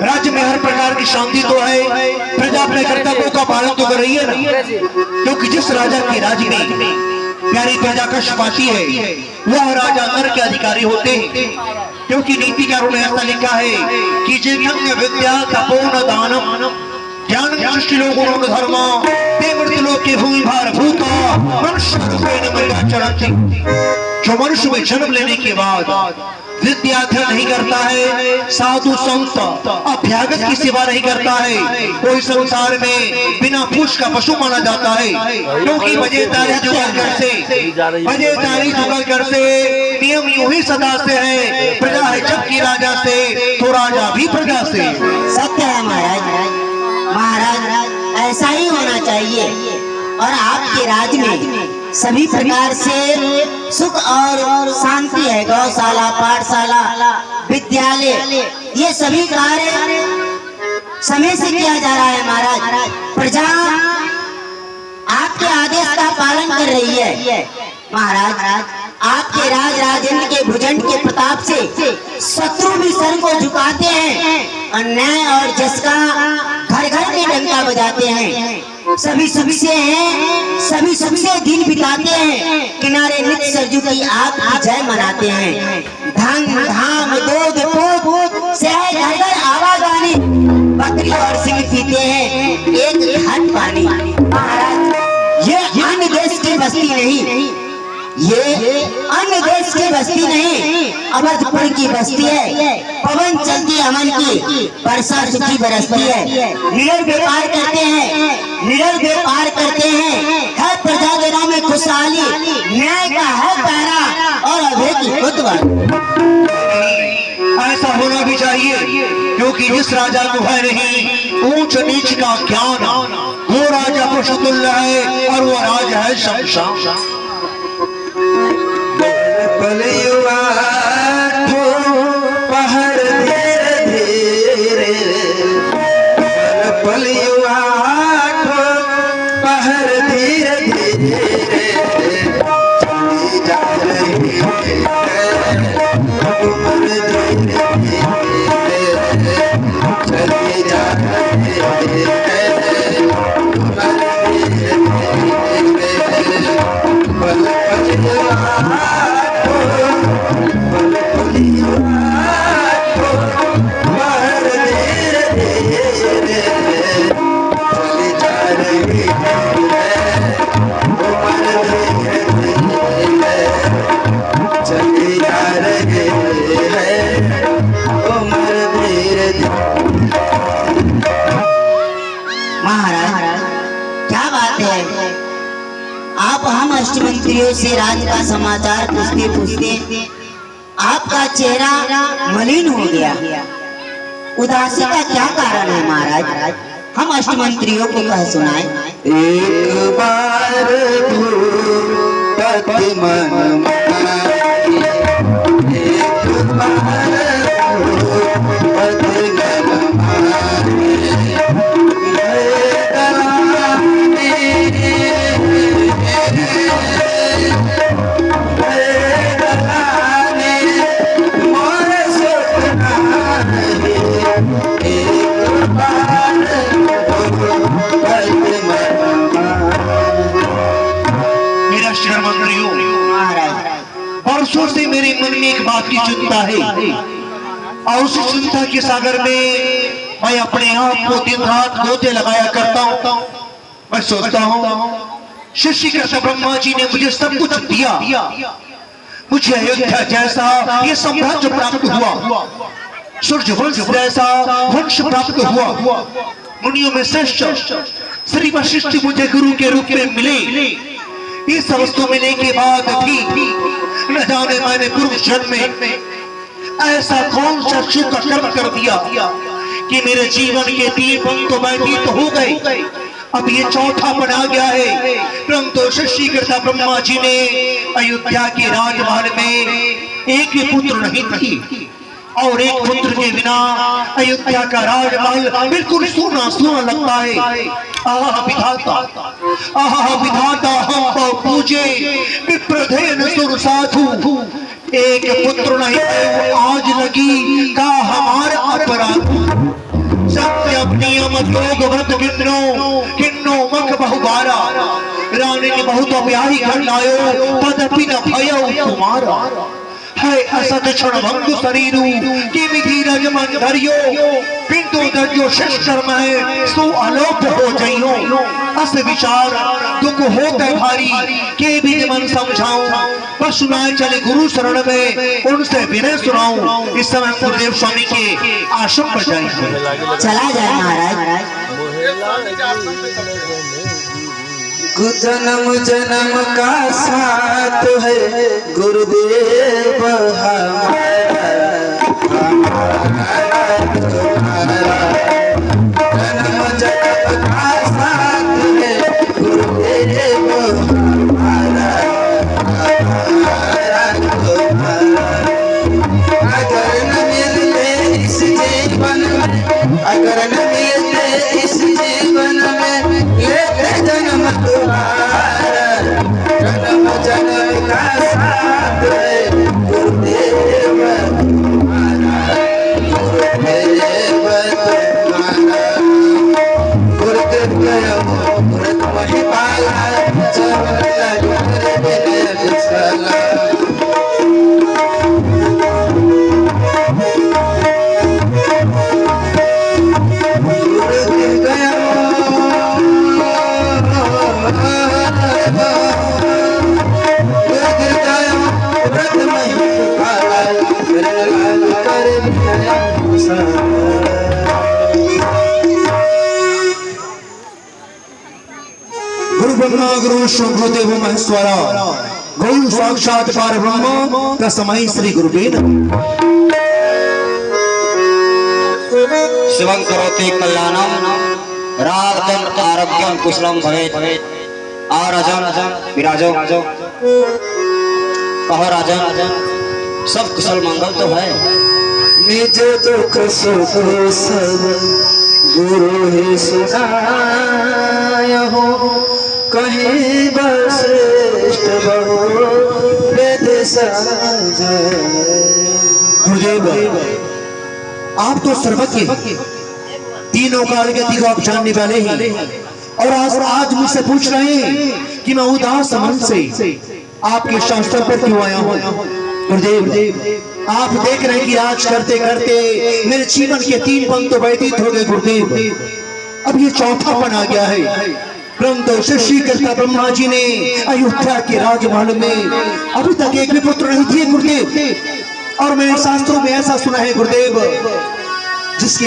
राज्य में हर प्रकार की शांति तो है, प्रजा अपने कर्तव्यों का पालन तो कर रही है ना, क्योंकि जिस राजा के राज्य में प्यारी प्रजा कष्ट पाती है वह राजा नर के अधिकारी होते हैं, क्योंकि नीतिकारों ने ऐसा लिखा है कि जिज्ञ विद्या तपोन दानम ज्ञान सृष्टि लोगों धर्म ते मृत्यु लोक के भूमि भार भूत मनुष्य जो मनुष्य में जन्म लेने के बाद विद्याध्ययन नहीं करता है, साधु संत अभ्यागत की सेवा नहीं करता है, कोई संसार में बिना पूछ का पशु माना जाता है, क्योंकि मजेदारी जुगल कर से नियम यूं ही सदा से है, प्रजा है जबकि राजा से तो राजा भी प्रजा से। सत्य है महाराज, महाराज ऐसा ही होना चाहिए। और आपके राज्य में सभी प्रकार से सुख और शांति है। गौशाला, पाठशाला, विद्यालय, ये सभी कार्य समय से किया जा रहा है महाराज। प्रजा आपके आदेश का पालन कर रही है महाराज। आपके राज राजेंद्र के भुजंड के प्रताप से शत्रु भी सर को झुकाते हैं, अन्याय और जस का घर घर में डंका बजाते हैं। सभी सुख से हैं, सभी सुख से दिन बिताते हैं, किनारे नित्य सरजू की आग की जय मनाते हैं। धन धाम दूध पूत से घर घर आवाजानी, बकरी और सिंह पीते हैं एक घाट पानी। महाराज ये अन्य देश की बस्ती नहीं, ये अन्य देश की बस्ती नहीं, अवधपुर की बस्ती है। पवन चलती अमन की, वर्षा सुखी बरसती है। निडर व्यापार करते हैं, निडर व्यापार करते हैं। हर प्रजा दिनों में खुशहाली, न्याय का है पहरा और अभय की खुद। ऐसा होना भी चाहिए, क्योंकि जिस राजा को है नहीं ऊंच नीच का ज्ञान, वो राजा पुरुषोत्तम है और वो राजा है शमशान। पहर धीरे धीरे पहर धीरे धीरे जा रही चली जा मंत्रियों से राज का समाचार पूछते पूछते आपका चेहरा मलिन हो गया। उदासी का क्या कारण है महाराज? हम अष्टमंत्रियों को कह सुनाएं। एक बार भूपति मन माही, एक बार भूपति मन माही, वर्षों से मेरे मन में एक बात की चिंता है, और उस चिंता के सागर में मैं अपने आप को दिन रात गोते लगाया करता हूँ। मैं सोचता हूँ शिष्य ब्रह्मा जी ने मुझे सब कुछ दिया, मुझे अयोध्या जैसा ये साम्राज्य प्राप्त हुआ, सूर्य वंश जैसा वंश प्राप्त हुआ, मुनियों में श्रेष्ठ श्री वशिष्ठ मुझे गुरु के रूप में मिले। इस वस्तु मिलने के बाद भी न जाने मैंने पूर्व जन्म में ऐसा कौन सा शुभ कर्म कर दिया कि मेरे जीवन के 3 पन तो व्यतीत हो गए, अब ये चौथा पन आ गया है। परंतु सृष्टिकर्ता ब्रह्मा जी ने अयोध्या के राजमहल में एक ही पुत्र नहीं थी, और एक पुत्र के बिना अयोध्या का राजमहल बिल्कुल सूना सूना लगता है। आहा विधाता, आहा विधाता, हम पूजे विप्रधेन सुर साधु, एक पुत्र नहीं आज लगी का हमारा अपराध। सत्य नियम योग व्रत किन्नो मख बहुबारा रानी ने बहुत ब्याही कर लायो तदपि न भयो तुम्हारा है असत क्षण भंग शरीरु कि धीरज मन धरियो पिंटू दर्जो शिष्टर में सो अलोप हो जइयो अस विचार दुख होते भारी के भी मन समझाऊं बस सुनाए चले गुरु शरण में उनसे विनय सुनाऊं। इस समय गुरुदेव स्वामी के आश्रम पर जाएंगे। चला जाए महाराज। जन्म जन्म का साथ है गुरुदेव हमारा, जन्म जन्म का साथ है गुरुदेव हमारा, अगर न मिलते इस जीवन में, अगर न मिलते इस जीवन में लेते जन्म तुम्हारा, जन्म जन्म का साथ है गुरुदेव हमारा, गुरुदेव तुम्हारा, गुरुदेव गया गुरुदेव महिपाला चवला गुरुदेव विशाला। गुरु ब्रह्मा गुरु विष्णु गुरुदेव महेश्वरा गुरु साक्षात पार ब्रह्म तस्मै श्री गुरुवे नमः। शिवं करोति कल्याणं राजन आरोग्यं कुशलं भवेत्। आ राजन विराजो कहो राजन सब कुशल मंगल तो है। निज दुख सुख सब गुरु ही सुनाय हो, कहीं श्रेष्ठ बहु वेद समझाय। गुरुदेव आप तो सर्वज्ञ तीनों काल के दिगो आप जानने वाले हैं और आज मुझसे पूछ रहे हैं कि मैं उदास मन से आपके शास्त्र पर क्यों आया हूँ। गुरुदेव आप देख रहे हैं कि आज करते करते मेरे जीवन के 3 पन तो व्यतीत हो गए। गुरुदेव अब ये चौथा पन आ गया है। परंतु शिष्य करता ब्रह्मा जी ने अयोध्या के राजमहल में अभी तक एक भी पुत्र नहीं दिए गुरुदेव। और मैंने शास्त्रों में ऐसा सुना है गुरुदेव जिसके